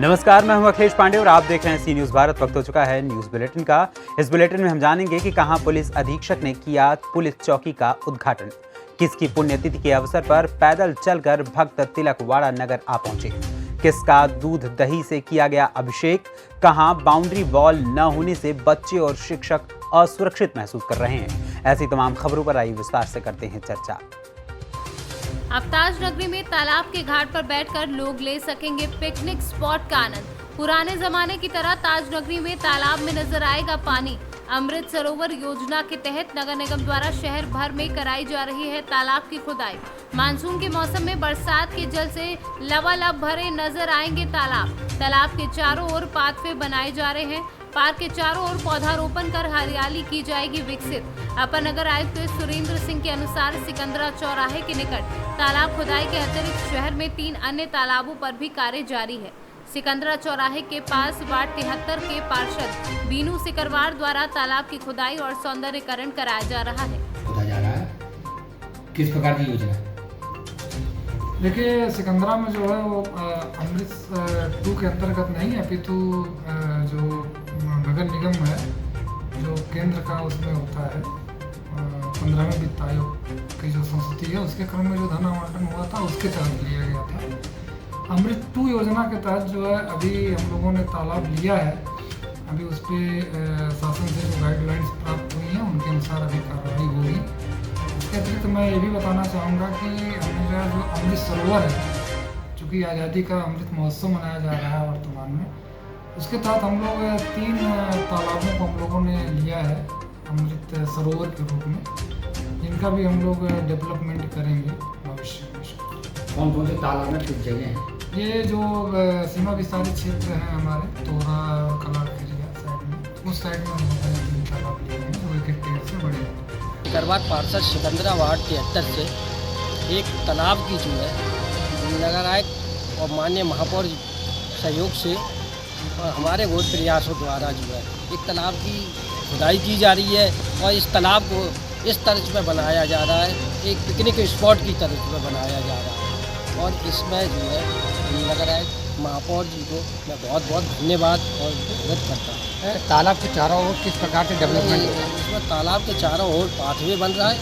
नमस्कार, मैं हूं अखिलेश पांडे और आप देख रहे हैं सी न्यूज भारत। वक्त हो चुका है न्यूज बुलेटिन का। इस बुलेटिन में हम जानेंगे कि कहां पुलिस अधीक्षक ने किया पुलिस चौकी का उद्घाटन, किसकी पुण्यतिथि के अवसर पर पैदल चलकर भक्त तिलकवाड़ा नगर आ पहुंचे, किसका दूध दही से किया गया अभिषेक, कहां बाउंड्री वॉल न होने से बच्चे और शिक्षक असुरक्षित महसूस कर रहे हैं। ऐसी तमाम खबरों पर आई विस्तार से करते हैं चर्चा। अब ताज नगरी में तालाब के घाट पर बैठकर लोग ले सकेंगे पिकनिक स्पॉट का आनंद। पुराने जमाने की तरह ताज नगरी में तालाब में नजर आएगा पानी। अमृत सरोवर योजना के तहत नगर निगम द्वारा शहर भर में कराई जा रही है तालाब की खुदाई। मानसून के मौसम में बरसात के जल से लबालब भरे नजर आएंगे तालाब। तालाब के चारों ओर पाथवे बनाए जा रहे हैं। पार्क के चारों ओर पौधारोपण कर हरियाली की जाएगी विकसित। अपर नगर आयुक्त सुरेंद्र सिंह के अनुसार सिकंदरा चौराहे के निकट तालाब खुदाई के अतिरिक्त शहर में 3 अन्य तालाबों पर भी कार्य जारी है। सिकंदरा चौराहे के पास वार्ड 73 के पार्षद बीनू सिकरवार द्वारा तालाब की खुदाई और सौंदर्यीकरण कराया जा रहा है। किस प्रकार की योजना? देखिए, सिकंदरा में जो है वो अमृत 2 के अंतर्गत नहीं है, अपितु जो नगर निगम है जो केंद्र का उसमें होता है 15वें वित्त आयोग की जो संस्कृति है उसके क्रम में जो धन आवंटन हुआ था उसके तहत लिया गया था। अमृत 2 योजना के तहत जो है अभी हम लोगों ने तालाब लिया है। अभी उस पर शासन से जो गाइडलाइंस प्राप्त हुई हैं उनके अनुसार अभी कार्रवाई होगी। इसके अतिरिक्त मैं ये भी बताना चाहूँगा कि हमारा जो अमृत सरोवर है, चूँकि आज़ादी का अमृत महोत्सव मनाया जा रहा है वर्तमान में, उसके तहत हम लोग 3 तालाबों को हम लोगों ने लिया है अमृत सरोवर के रूप में, जिनका भी हम लोग डेवलपमेंट करेंगे भविष्य में। कौन कौन से तालाब में किस जगह हैं? ये जो सीमा विस्तारित क्षेत्र हैं हमारे तोरा और कलाखेरिया साइड में, उस साइड में हम लोग 3 तालाब लिए हैं जो 1 हेक्टेयर से बड़े हैं। सिकरवार पार्षद सिकंदरा वार्ड 73 से एक तालाब की जो है नगर आयुक्त और माननीय महापौर सहयोग से और हमारे बहुत प्रयासों द्वारा जो है एक तालाब की खुदाई की जा रही है और इस तालाब को इस तर्ज पर बनाया जा रहा है, एक पिकनिक स्पॉट की तर्ज पर बनाया जा रहा है। और इसमें जो है नगर आयुक्त महापौर जी को मैं बहुत बहुत धन्यवाद और धन्यवाद करता हूँ। तालाब के चारों ओर किस प्रकार से डेवलपमेंट हो रहा है? इसमें तालाब के चारों ओर पाथवे बन रहा है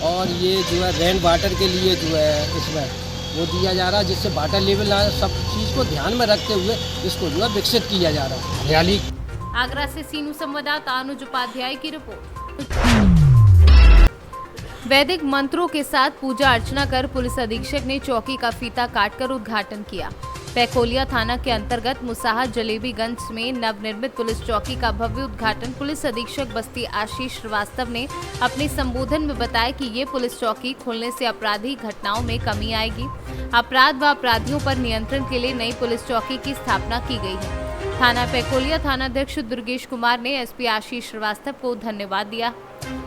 और ये जो है रेन वाटर के लिए जो है इसमें वो दिया जा रहा है, जिससे वाटर लेवल सब चीज़ को ध्यान में रखते हुए इसको जो है विकसित किया जा रहा है। हरियाली। आगरा से सीनू संवाददाता अनुज उपाध्याय की रिपोर्ट। वैदिक मंत्रों के साथ पूजा अर्चना कर पुलिस अधीक्षक ने चौकी का फीता काटकर उद्घाटन किया। पैकोलिया थाना के अंतर्गत मुसाहा जलेबीगंज में नवनिर्मित पुलिस चौकी का भव्य उद्घाटन पुलिस अधीक्षक बस्ती आशीष श्रीवास्तव ने अपने संबोधन में बताया कि ये पुलिस चौकी खोलने से अपराधी घटनाओं में कमी आएगी। अपराध व अपराधियों पर नियंत्रण के लिए नई पुलिस चौकी की स्थापना की गई है। थाना पैकोलिया थानाध्यक्ष दुर्गेश कुमार ने एसपी आशीष श्रीवास्तव को धन्यवाद दिया।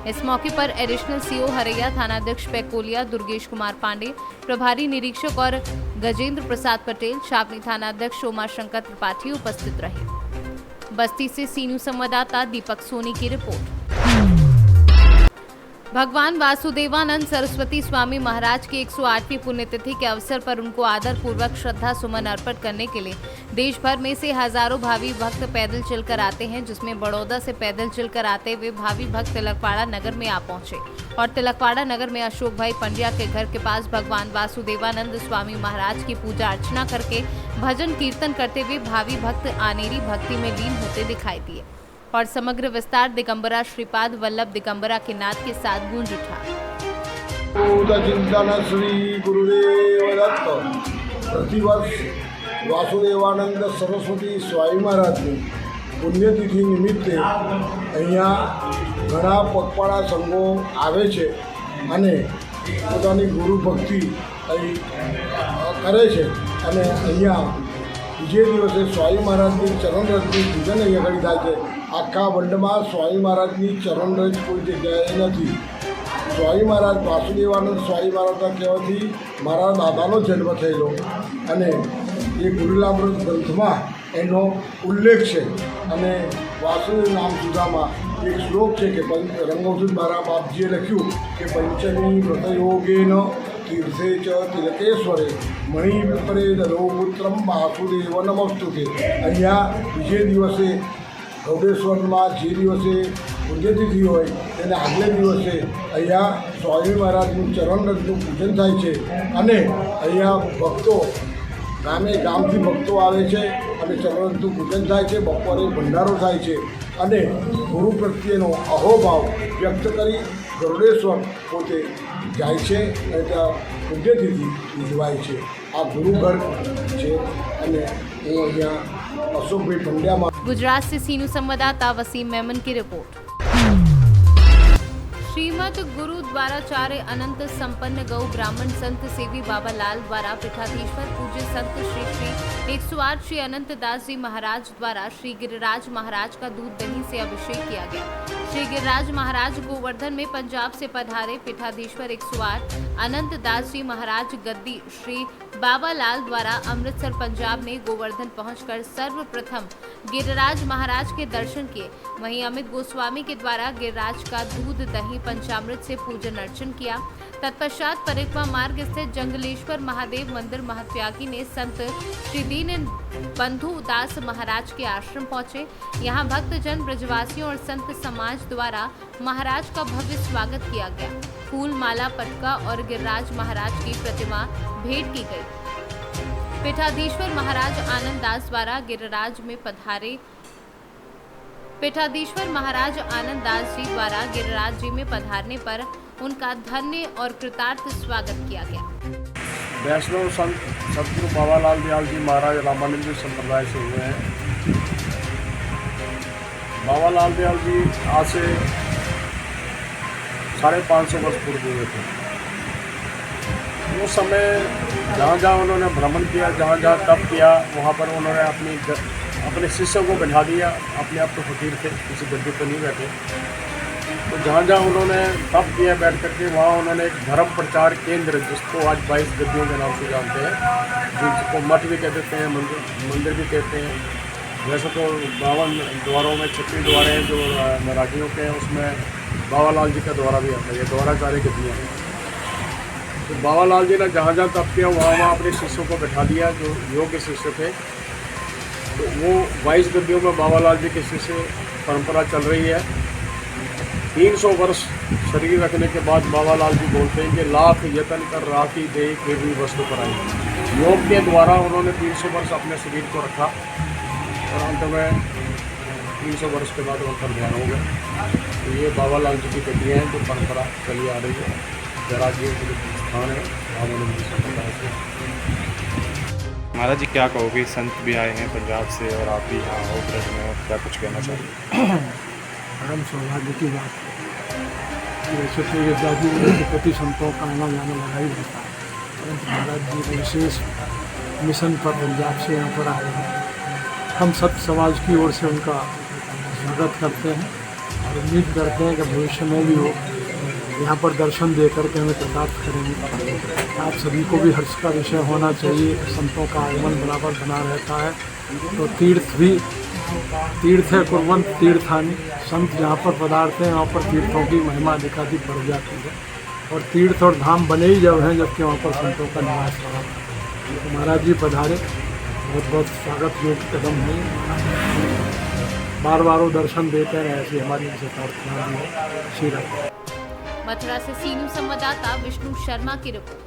इस मौके पर एडिशनल सीओ हरैया, थानाध्यक्ष पैकोलिया दुर्गेश कुमार पांडे, प्रभारी निरीक्षक और गजेंद्र प्रसाद पटेल, छावनी थानाध्यक्ष उमा शंकर त्रिपाठी उपस्थित रहे। बस्ती से सी न्यूज संवाददाता दीपक सोनी की रिपोर्ट। भगवान वासुदेवानंद सरस्वती स्वामी महाराज की 108वीं पुण्यतिथि के अवसर पर उनको आदर पूर्वक श्रद्धा सुमन अर्पित करने के लिए देश भर में से हजारों भावी भक्त पैदल चलकर आते हैं, जिसमें बड़ौदा से पैदल चलकर आते हुए भावी भक्त तिलकवाड़ा नगर में आ पहुंचे और तिलकवाड़ा नगर में अशोक भाई पंड्या के घर के पास भगवान वासुदेवानंद स्वामी महाराज की पूजा अर्चना करके भजन कीर्तन करते हुए भावी भक्त आनेरी भक्ति में लीन होते दिखाई दिए और समग्र विस्तार दिगंबरा श्रीपाद वल्लभ दिगंबरा के नाद के साथ गूंज उठा। चिंतन श्री गुरुदेव दत्त। प्रतिवर्ष वासुदेवानंद सरस्वती स्वामी महाराजની પુણ્યતિથિ નિમિત્તે અહીંયા ઘણા પગપાળા સંઘો આવે છે અને પોતાની ગુરુ ભક્તિ અહીં કરે છે અને અહીંયા બીજે દિવસે સ્વામી મહારાજની ચરણરજની પૂજન અહીં આગળ થાય છે। આખા વર્લ્ડમાં સ્વામી મહારાજની ચરણરજ કોઈ જગ્યાએ નથી। સ્વામી મહારાજ વાસુદેવાનંદ સ્વામી મહારાજના કહેવાથી મારા દાદાનો જન્મ થયેલો અને એ ગુરુલામૃત ગ્રંથમાં એનો ઉલ્લેખ છે અને વાસુદેવ નામ સુધામાં એક શ્લોક છે કે રંગવસુદ મારા બાપજીએ લખ્યું કે પંચમી વ્રતયોગેન तीर्थे च तिलकेश्वरे मणिपुत्रे ददौ पुत्रम वासुदेव नमस्तुते। અહીંયા બીજે દિવસે ગૌડેશ્વરમાં જે દિવસે પુણ્યતિથિ હોય તેને આગલે દિવસે અહીંયા સ્વામી મહારાજનું ચરણરજનું પૂજન થાય છે અને અહીંયા ભક્તો ગામે ગામથી ભક્તો આવે છે અને ચરણરજનું પૂજન થાય છે। બપોરે ભંડારો થાય છે અને ગુરુ પ્રત્યેનો અહોભાવ વ્યક્ત કરી ગરુડેશ્વર પોતે જાય છે અને ત્યાં પુણ્યતિથિ ઉજવાય છે। આ ગુરુઘર છે અને હું અહીંયા અશોકભાઈ પંડ્યામાં। गुजरात से सीनू संवाददाता वसीम मेमन की रिपोर्ट। श्रीमद गुरुद्वाराचार्य अनंत संपन्न गौ ब्राह्मण संत सेवी बाबा लाल द्वारा पीठाधीश्वर पूज्य संत श्री श्री 108 श्री अनंत दास जी महाराज द्वारा श्री गिरिराज महाराज का दूध दही से अभिषेक किया गया। श्री गिरिराज महाराज गोवर्धन में पंजाब से पधारे पीठाधीश्वर 108 अनंत दास जी महाराज गद्दी श्री बाबा लाल द्वारा अमृतसर पंजाब में गोवर्धन पहुंचकर सर्वप्रथम गिरिराज महाराज के दर्शन किए। वहीं अमित गोस्वामी के द्वारा गिरिराज का दूध दही पंचामृत से पूजन अर्चन किया। तत्पश्चात परिक्रमा मार्ग स्थित जंगलेश्वर महादेव मंदिर महत्यागी ने संत श्री दीन बंधु दास महाराज के आश्रम पहुंचे। यहां भक्तजन ब्रजवासियों और संत समाज द्वारा महाराज का भव्य स्वागत किया गया। फूल माला पटका और गिरिराज महाराज की प्रतिमा भेंट की गई। पीठाधीश्वर महाराज आनंद दास द्वारा गिरिराज में पधारे पीठाधीश्वर महाराज आनंद दास जी द्वारा गिरिराज जी में पधारने पर उनका धन्य और कृतार्थ स्वागत किया गया। वैष्णव संत सतगुरु बाबा लाल दयाल जी महाराज रामानंद संप्रदाय से हुए हैं। बाबा लाल दयाल जी आज से 550 वर्ष पूर्व हुए थे। उस समय जहाँ जहाँ उन्होंने भ्रमण किया, जहाँ जहाँ तप किया, वहाँ पर उन्होंने अपने शिष्यों को बैठा दिया। अपने आप तो फकीर थे, किसी गद्दी पर नहीं बैठे। तो जहाँ जहाँ उन्होंने तप किया बैठ करके, वहाँ उन्होंने एक धर्म प्रचार केंद्र, जिसको आज 22 गद्दियों के नाम से जानते हैं, जिसको मठ भी कह देते हैं, मंदिर भी कहते हैं। वैसे तो 52 द्वारों में 36 द्वार हैं जो मराठियों के हैं, उसमें बाबा लाल जी का द्वारा भी आता है। ये द्वाराचार्य गद्दियाँ हैं। तो बाबा लाल जी ने जहाँ जहाँ तप किया, वहाँ वहाँ अपने शिष्यों को बैठा दिया जो योग्य शिष्य थे। तो वो 22 गद्दियों में बाबा लाल जी के शिष्य परंपरा चल रही है। 300 वर्ष शरीर रखने के बाद बाबा लाल जी बोलते हैं कि लाख यतन कर राखी दे फिर भी वस्तु पर आई। योग के द्वारा उन्होंने 300 वर्ष अपने शरीर को रखा और अंत में 300 वर्ष के बाद वो पर ध्यान हो गया। तो ये बाबा लाल जी की गद्दियाँ हैं जो परंपरा चली आ रही है। जराजी के स्थान है रामानंद जी संप्रदाय से। महाराज जी क्या कहोगे, संत भी आए हैं पंजाब से और आप भी यहाँ हो ब्रज में, क्या कुछ कहना चाहिए? परम सौभाग्य की बात है। वैसे तो ये दादी के प्रति संतों का आना जाना लगा ही रहता है, परंतु महाराज जी को विशेष मिशन पर पंजाब से यहाँ पर आए हैं। हम सब समाज की ओर से उनका स्वागत करते हैं और उम्मीद करते हैं कि भविष्य में भी वो यहाँ पर दर्शन दे करके हमें कृतार्थ करेंगे। आप सभी को भी हर्ष का विषय होना चाहिए। संतों का आगमन बराबर बना रहता है। तो तीर्थ है कुर्वंत तीर्थानि, संत जहाँ पर पधारते हैं वहाँ पर तीर्थों की महिमा अधिकाधिक बढ़ जाती है। और तीर्थ और धाम बने ही जब हैं जबकि वहाँ पर संतों का निवास रहा। तो महाराज जी पधारे, बहुत बहुत स्वागत योग्य कदम है। बार बार वो दर्शन देते रहे, ऐसी हमारी उनसे प्रार्थना भी है। श्री राम। मथुरा से सीनू संवाददाता विष्णु शर्मा की रिपोर्ट।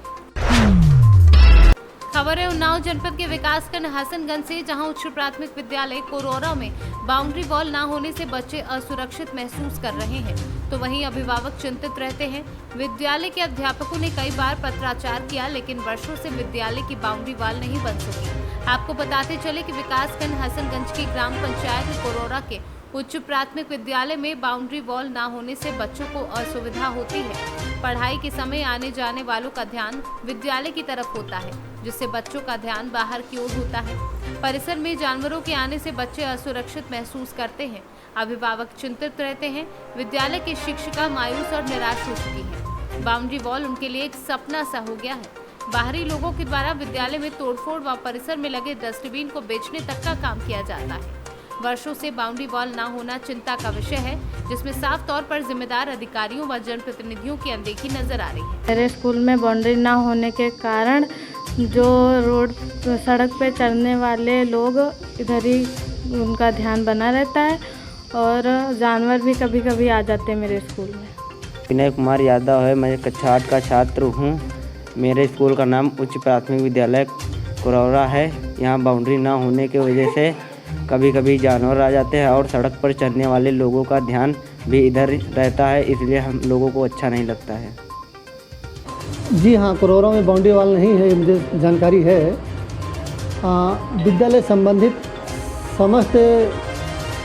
खबर है उन्नाव जनपद के विकासखंड हसनगंज से, जहां उच्च प्राथमिक विद्यालय कोरोरा में बाउंड्री वॉल न होने से बच्चे असुरक्षित महसूस कर रहे हैं, तो वहीं अभिभावक चिंतित रहते हैं। विद्यालय के अध्यापकों ने कई बार पत्राचार किया, लेकिन वर्षों से विद्यालय की बाउंड्री वॉल नहीं बन सकी। आपको बताते चले कि विकासखंड हसनगंज की ग्राम पंचायत कोरोरा के उच्च प्राथमिक विद्यालय में बाउंड्री वॉल न होने से बच्चों को असुविधा होती है। पढ़ाई के समय आने जाने वालों का ध्यान विद्यालय की तरफ होता है, जिससे बच्चों का ध्यान बाहर की ओर होता है। परिसर में जानवरों के आने से बच्चे असुरक्षित महसूस करते हैं। अभिभावक चिंतित रहते हैं। विद्यालय की शिक्षिका मायूस और निराश हो चुकी है। बाउंड्री वॉल उनके लिए एक सपना सा हो गया है। बाहरी लोगों के द्वारा विद्यालय में तोड़फोड़ व परिसर में लगे डस्टबिन को बेचने तक का काम किया जाता है। वर्षों से बाउंड्री वॉल न होना चिंता का विषय है, जिसमें साफ तौर पर जिम्मेदार अधिकारियों व जनप्रतिनिधियों की अनदेखी नजर आ रही है। मेरे स्कूल में बाउंड्री न होने के कारण जो रोड सड़क पे चलने वाले लोग इधर ही उनका ध्यान बना रहता है और जानवर भी कभी कभी आ जाते हैं मेरे स्कूल में। विनय कुमार यादव है, मैं कक्षा 8 का छात्र हूँ। मेरे स्कूल का नाम उच्च प्राथमिक विद्यालय कुरौरा है। यहाँ बाउंड्री ना होने की वजह से कभी कभी जानवर आ जाते हैं और सड़क पर चलने वाले लोगों का ध्यान भी इधर रहता है, इसलिए हम लोगों को अच्छा नहीं लगता है। जी हाँ, कुरौरा में बाउंड्री वॉल नहीं है, मुझे जानकारी है। विद्यालय संबंधित समस्त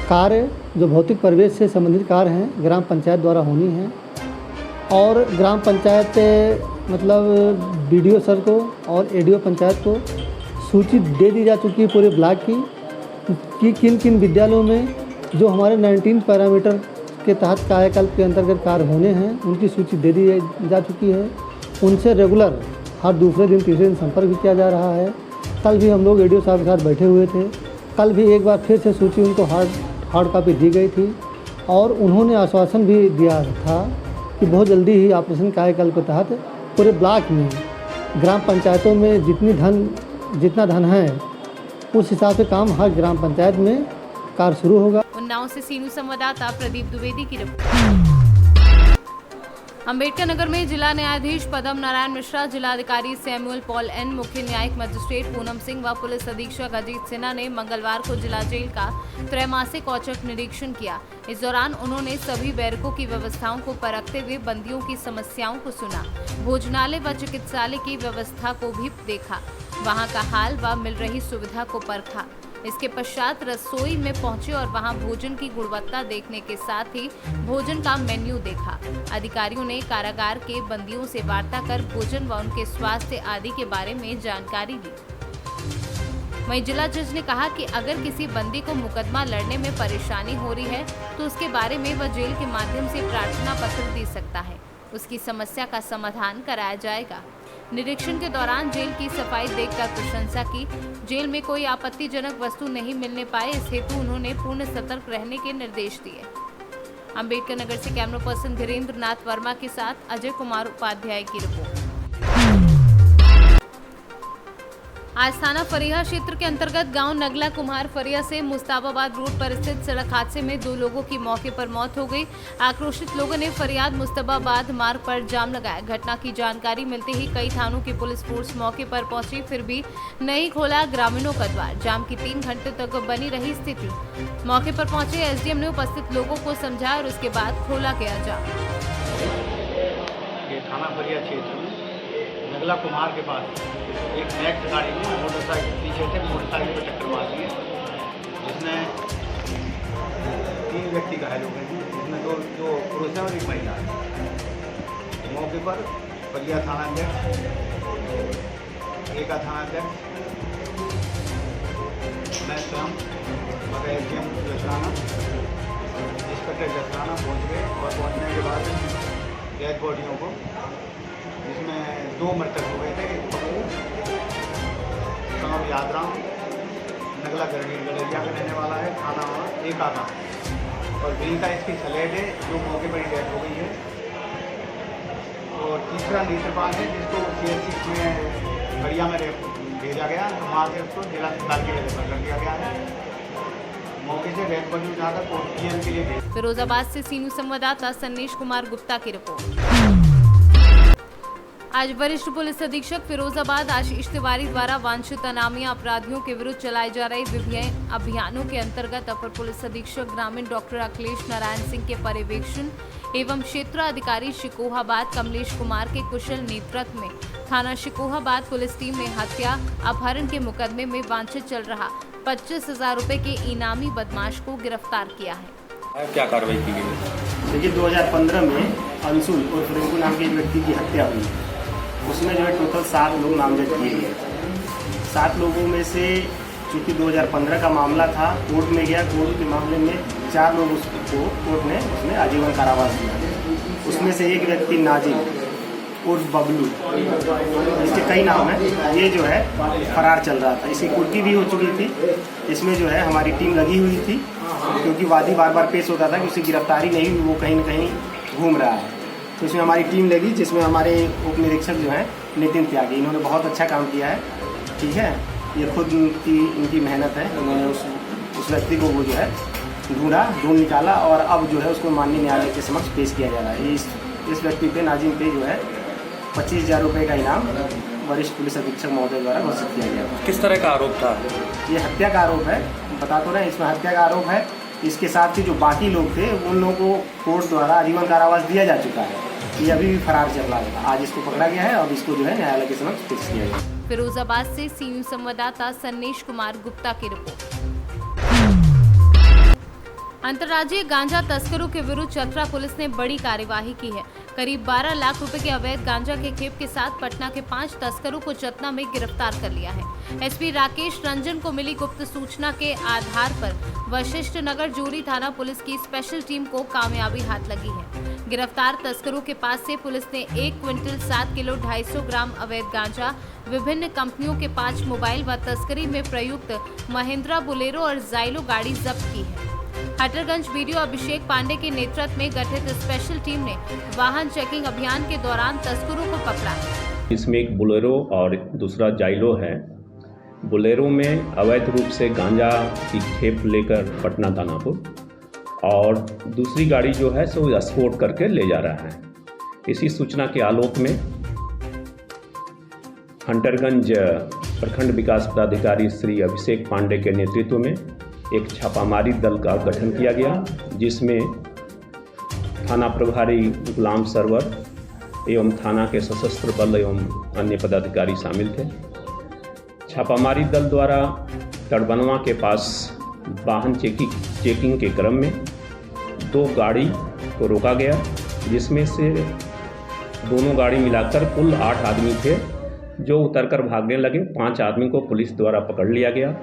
कार्य जो भौतिक परिवेश से संबंधित कार्य हैं ग्राम पंचायत द्वारा होनी है और ग्राम पंचायत मतलब BDO सर को और ADO पंचायत को सूची दे दी जा चुकी है पूरे ब्लॉक की किन किन विद्यालयों में जो हमारे 19 पैरामीटर के तहत कायाकल्प के अंतर्गत कार्य होने हैं उनकी सूची दे दी जा चुकी है। उनसे रेगुलर हर दूसरे दिन तीसरे दिन संपर्क भी किया जा रहा है। कल भी हम लोग ADO साहब के साथ बैठे हुए थे। कल भी एक बार फिर से सूची उनको हार्ड कॉपी दी गई थी और उन्होंने आश्वासन भी दिया था कि बहुत जल्दी ही ऑपरेशन कायाकल्प के तहत पूरे ब्लॉक में ग्राम पंचायतों में जितना धन है उस हिसाब से काम हर ग्राम पंचायत में कार्य शुरू होगा। उन्नाव से सीनू संवाददाता प्रदीप द्विवेदी की रिपोर्ट। अम्बेडकर नगर में जिला न्यायाधीश पदम नारायण मिश्रा, जिलाधिकारी सैमुअल पॉल एन, मुख्य न्यायिक मजिस्ट्रेट पूनम सिंह व पुलिस अधीक्षक अजीत सिन्हा ने मंगलवार को जिला जेल का त्रैमासिक औचक निरीक्षण किया। इस दौरान उन्होंने सभी बैरकों की व्यवस्थाओं को परखते हुए बंदियों की समस्याओं को सुना, भोजनालय व चिकित्सालय की व्यवस्था को भी देखा, वहां का हाल व मिल रही सुविधा को परखा। इसके पश्चात रसोई में पहुंचे और वहां भोजन की गुणवत्ता देखने के साथ ही भोजन का मेन्यू देखा। अधिकारियों ने कारागार के बंदियों से वार्ता कर भोजन व उनके स्वास्थ्य आदि के बारे में जानकारी दी। वहीं जिला जज ने कहा कि अगर किसी बंदी को मुकदमा लड़ने में परेशानी हो रही है तो उसके बारे में वह जेल के माध्यम से प्रार्थना पत्र दे सकता है, उसकी समस्या का समाधान कराया जाएगा। निरीक्षण के दौरान जेल की सफाई देखकर प्रशंसा की। जेल में कोई आपत्तिजनक वस्तु नहीं मिलने पाए, इस हेतु उन्होंने पूर्ण सतर्क रहने के निर्देश दिए। अम्बेडकर नगर से कैमरा पर्सन धीरेन्द्र नाथ वर्मा के साथ अजय कुमार उपाध्याय की रिपोर्ट। आज थाना फरिया क्षेत्र के अंतर्गत गांव नगला कुम्हार फरिया से मुस्ताबाबाद रोड पर स्थित सड़क हादसे में 2 लोगों की मौके पर मौत हो गई। आक्रोशित लोगों ने फरियाद मुस्ताबाबाद मार्ग पर जाम लगाया। घटना की जानकारी मिलते ही कई थानों की पुलिस फोर्स मौके पर पहुंची, फिर भी नहीं खोला ग्रामीणों का द्वार। जाम की 3 घंटे तक बनी रही स्थिति। मौके पर पहुंचे SDM ने उपस्थित लोगों को समझाया और उसके बाद खोला गया जाम। थाना फरिया क्षेत्र में नगला कुम्हार के पास एक नेक्स्ट गाड़ी में मोटरसाइकिल पीछे से मोटरसाइकिल पर टक्कर मार दी है, जिसमें 3 व्यक्ति घायल हो गए हैं, जिसमें दो पुरुष हैं और एक महिला है। मौके पर फरिया थानाध्यक्ष, एका थानाध्यक्ष, मैं स्वयं मगर SDM जसराना, इंस्पेक्टर जसराना पहुँच गए और पहुँचने के बाद डेड बॉडियों को, जिसमें 2 मृतक हो गए थे, एक पप्पू और यादराम नगला गड़रिया का रहने वाला है, थाना और एक आधा, और विनीता इसकी सलेट है जो मौके पर ही डेथ हो गई है। और तीसरा नेत्रपाल है जिसको CHC में बढ़िया में भेजा गया, तो वहाँ से उसको जिला अस्पताल के लिए रेफर कर दिया गया है। मौके से रेड बॉडी उठाकर पोस्टमार्टम के लिए भेज। फिरोजाबाद से सीनू संवाददाता सन्नीश कुमार गुप्ता की रिपोर्ट। आज वरिष्ठ पुलिस अधीक्षक फिरोजाबाद आशीष तिवारी द्वारा वांछित अनामी अपराधियों के विरुद्ध चलाए जा रहे विभिन्न अभियानों के अंतर्गत अपर पुलिस अधीक्षक ग्रामीण डॉक्टर अखिलेश नारायण सिंह के पर्यवेक्षण एवं क्षेत्राधिकारी शिकोहाबाद कमलेश कुमार के कुशल नेतृत्व में थाना शिकोहाबाद पुलिस टीम ने हत्या अपहरण के मुकदमे में वांछित चल रहा 25,000 रुपए के इनामी बदमाश को गिरफ्तार किया है। क्या कार्रवाई की गई? देखिए 2015 में अंशुल और रिंकू नाम के एक व्यक्ति की हत्या हुई। उसमें जो है टोटल 7 लोग नामजद किए गए। 7 लोगों में से चूँकि 2015 का मामला था, कोर्ट में गया, कोर्ट के मामले में 4 लोग उसको कोर्ट ने उसमें आजीवन कारावास दिया। उसमें से एक व्यक्ति नाजिम उर्फ बबलू, इसके कई नाम हैं। ये जो है फरार चल रहा था। इसकी कुर्की भी हो चुकी थी। इसमें जो है हमारी टीम लगी हुई थी, क्योंकि वादी बार बार पेश होता था कि उसकी गिरफ्तारी नहीं हुई, वो कहीं न कहीं घूम रहा है। तो इसमें हमारी टीम लगी, जिसमें हमारे उप निरीक्षक जो हैं नितिन त्यागी, इन्होंने बहुत अच्छा काम किया है। ठीक है, ये खुद इनकी मेहनत है। उन्होंने उस व्यक्ति को वो जो है ढूंढ निकाला और अब जो है उसको माननीय न्यायालय के समक्ष पेश किया जा रहा है। इस व्यक्ति पे, नाजिम पे जो है 25,000 रुपये का इनाम वरिष्ठ पुलिस अधीक्षक महोदय द्वारा घोषित किया गया। किस तरह का आरोप था? ये हत्या का आरोप है, बता तो रहे हैं, इसमें हत्या का आरोप है। इसके साथ ही जो बाकी लोग थे उन लोगों को कोर्ट द्वारा आजीवन कारावास दिया जा चुका है। ये अभी भी फरार चल रहा है। आज इसको पकड़ा गया है और इसको जो है न्यायालय के समक्ष पेश किया गया। फिरोजाबाद से सीयू संवाददाता सन्नेश कुमार गुप्ता की रिपोर्ट। अंतर्राज्यीय गांजा तस्करों के विरुद्ध चतरा पुलिस ने बड़ी कार्यवाही की है। करीब 12 लाख रुपए के अवैध गांजा के खेप के साथ पटना के 5 तस्करों को चतना में गिरफ्तार कर लिया है। एसपी राकेश रंजन को मिली गुप्त सूचना के आधार पर वशिष्ठ नगर जोरी थाना पुलिस की स्पेशल टीम को कामयाबी हाथ लगी है। गिरफ्तार तस्करों के पास से पुलिस ने 1 क्विंटल 7 किलो 250 ग्राम अवैध गांजा, विभिन्न कंपनियों के 5 मोबाइल व तस्करी में प्रयुक्त महिंद्रा बोलेरो और जाइलो गाड़ी जब्त की है। हटरगंज वीडियो अभिषेक पांडे के नेतृत्व में गठित स्पेशल टीम ने वाहन चेकिंग अभियान के दौरान तस्करों को पकड़ा। इसमें एक बोलेरो और दूसरा जाइलो है। बोलेरो में अवैध रूप से गांजा की खेप लेकर पटना दानापुर, और दूसरी गाड़ी जो है सो एस्कॉर्ट करके ले जा रहा है। इसी सूचना के आलोक में हंटरगंज प्रखंड विकास पदाधिकारी श्री अभिषेक पांडे के नेतृत्व में एक छापामारी दल का गठन किया गया, जिसमें थाना प्रभारी गुलाम सरवर एवं थाना के सशस्त्र बल एवं अन्य पदाधिकारी शामिल थे। छापामारी दल द्वारा तड़बनवा के पास वाहन चेकिंग के क्रम में 2 गाड़ी को रोका गया, जिसमें से दोनों गाड़ी मिलाकर कुल 8 आदमी थे जो उतरकर भागने लगे। 5 आदमी को पुलिस द्वारा पकड़ लिया गया।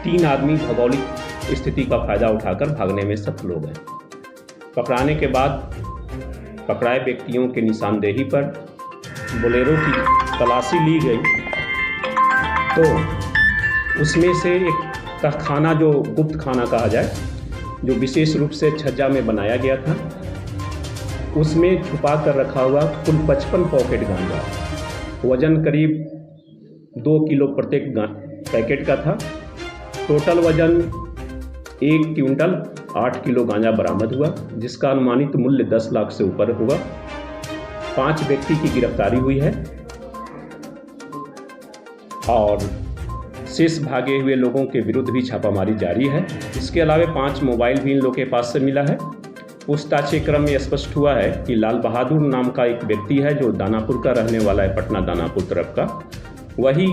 3 आदमी भौगोलिक स्थिति का फायदा उठाकर भागने में सफल हो गए। पकड़ाने के बाद पकड़ाए व्यक्तियों के निशानदेही पर बोलेरो की तलाशी ली गई, तो उसमें से एक तहखाना, जो गुप्त खाना कहा जाए, जो विशेष रूप से छज्जा में बनाया गया था, उसमें छुपा कर रखा हुआ कुल 55 पॉकेट गांजा, वजन करीब 2 किलो प्रत्येक पैकेट का था। टोटल वजन 1 क्विंटल 8 किलो गांजा बरामद हुआ, जिसका अनुमानित मूल्य 10 लाख से ऊपर हुआ। 5 व्यक्ति की गिरफ्तारी हुई है और शेष भागे हुए लोगों के विरुद्ध भी छापामारी जारी है। इसके अलावा 5 मोबाइल भी इन लोगों के पास से मिला है। पूछताछ के क्रम में स्पष्ट हुआ है कि लाल बहादुर नाम का एक व्यक्ति है, जो दानापुर का रहने वाला है, पटना दानापुर तरफ का, वही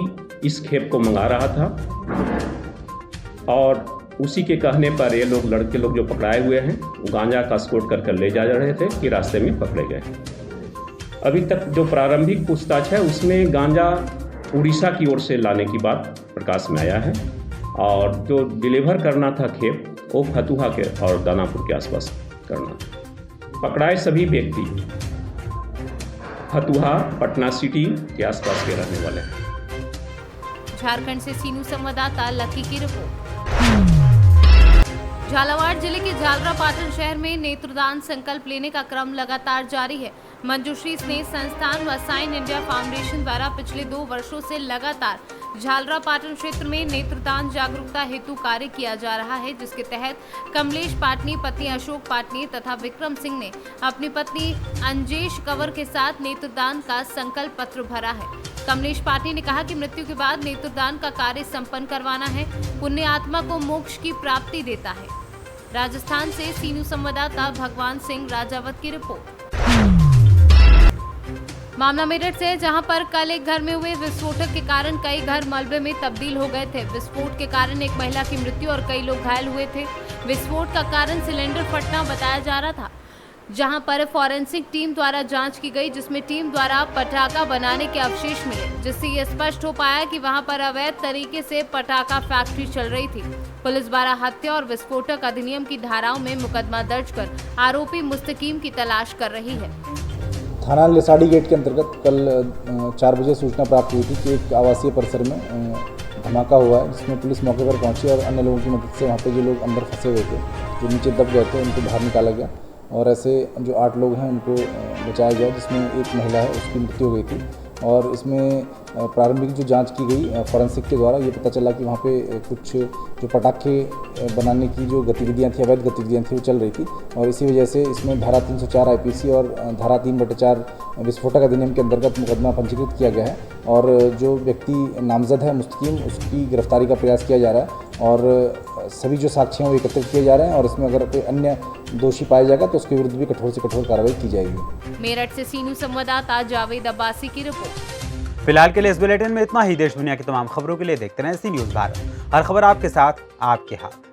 इस खेप को मंगा रहा था और उसी के कहने पर ये लड़के लोग जो पकड़ाए हुए हैं, गांजा का स्कोट कर ले जा रहे थे कि रास्ते में पकड़े गए। अभी तक जो प्रारंभिक पूछताछ है उसमें गांजा उड़ीसा की ओर से लाने की बात प्रकाश में आया है, और जो डिलीवर करना था खेप वो फतुहा के और दानापुर के आसपास करना था। पकड़ाए सभी व्यक्ति फतुहा, पटना सिटी के आसपास के रहने वाले हैं। झारखंड से सीनू संवाददाता लकी की रिपोर्ट। झालावाड़ जिले के झालरापाटन शहर में नेत्रदान संकल्प लेने का क्रम लगातार जारी है। मंजूश्री स्नेह संस्थान व साइन इंडिया फाउंडेशन द्वारा पिछले 2 वर्षों से लगातार झालरापाटन क्षेत्र में नेत्रदान जागरूकता हेतु कार्य किया जा रहा है, जिसके तहत कमलेश पाटनी, पत्नी अशोक पाटनी तथा विक्रम सिंह ने अपनी पत्नी अंजेश कंवर के साथ नेत्रदान का संकल्प पत्र भरा है। कमलेश पाटनी ने कहा कि मृत्यु के बाद नेत्रदान का कार्य संपन्न करवाना है, पुण्य आत्मा को मोक्ष की प्राप्ति देता है। राजस्थान से सीनू संवाददाता भगवान सिंह राजावत की रिपोर्ट। मामला मेरठ से, जहां पर कल एक घर में हुए विस्फोटक के कारण कई घर मलबे में तब्दील हो गए थे। विस्फोट के कारण एक महिला की मृत्यु और कई लोग घायल हुए थे। विस्फोट का कारण सिलेंडर फटना बताया जा रहा था, जहां पर फॉरेंसिक टीम द्वारा जांच की गई, जिसमें टीम द्वारा पटाखा बनाने के अवशेष मिले, जिससे ये स्पष्ट हो पाया कि वहां पर अवैध तरीके से पटाखा फैक्ट्री चल रही थी। पुलिस द्वारा हत्या और विस्फोटक अधिनियम की धाराओं में मुकदमा दर्ज कर आरोपी मुस्तकीम की तलाश कर रही है। थाना लेसाड़ी गेट के अंतर्गत कल 4 बजे सूचना प्राप्त हुई थी कि एक आवासीय परिसर में धमाका हुआ है, जिसमें पुलिस मौके पर पहुंची और अन्य लोगों की मदद से वहां पे जो लोग अंदर फंसे हुए थे, जो नीचे दब गए थे, उनको बाहर निकाला गया और ऐसे जो 8 लोग हैं उनको बचाया गया, जिसमें एक महिला है उसकी मृत्यु हो गई थी। और इसमें प्रारंभिक जो जांच की गई फॉरेंसिक के द्वारा, ये पता चला कि वहाँ पे कुछ जो पटाखे बनाने की जो गतिविधियाँ थी, अवैध गतिविधियाँ थी, वो चल रही थी और इसी वजह से इसमें धारा 304 IPC और धारा 3/4 विस्फोटक अधिनियम के अंतर्गत मुकदमा पंजीकृत किया गया है और जो व्यक्ति नामजद है मुस्तकीम, उसकी गिरफ्तारी का प्रयास किया जा रहा है और सभी जो साक्ष्य हैं वो एकत्रित किए जा रहे हैं और इसमें अगर कोई अन्य दोषी पाया जाएगा तो उसके विरुद्ध भी कठोर से कठोर कार्रवाई की जाएगी। मेरठ से सी न्यूज़ संवाददाता जावेद अब्बासी की रिपोर्ट। फिलहाल के लिए इस बुलेटिन में इतना ही। देश दुनिया की तमाम खबरों के लिए देखते रहें सी न्यूज़ भारत। हर खबर आपके साथ, आपके हाथ।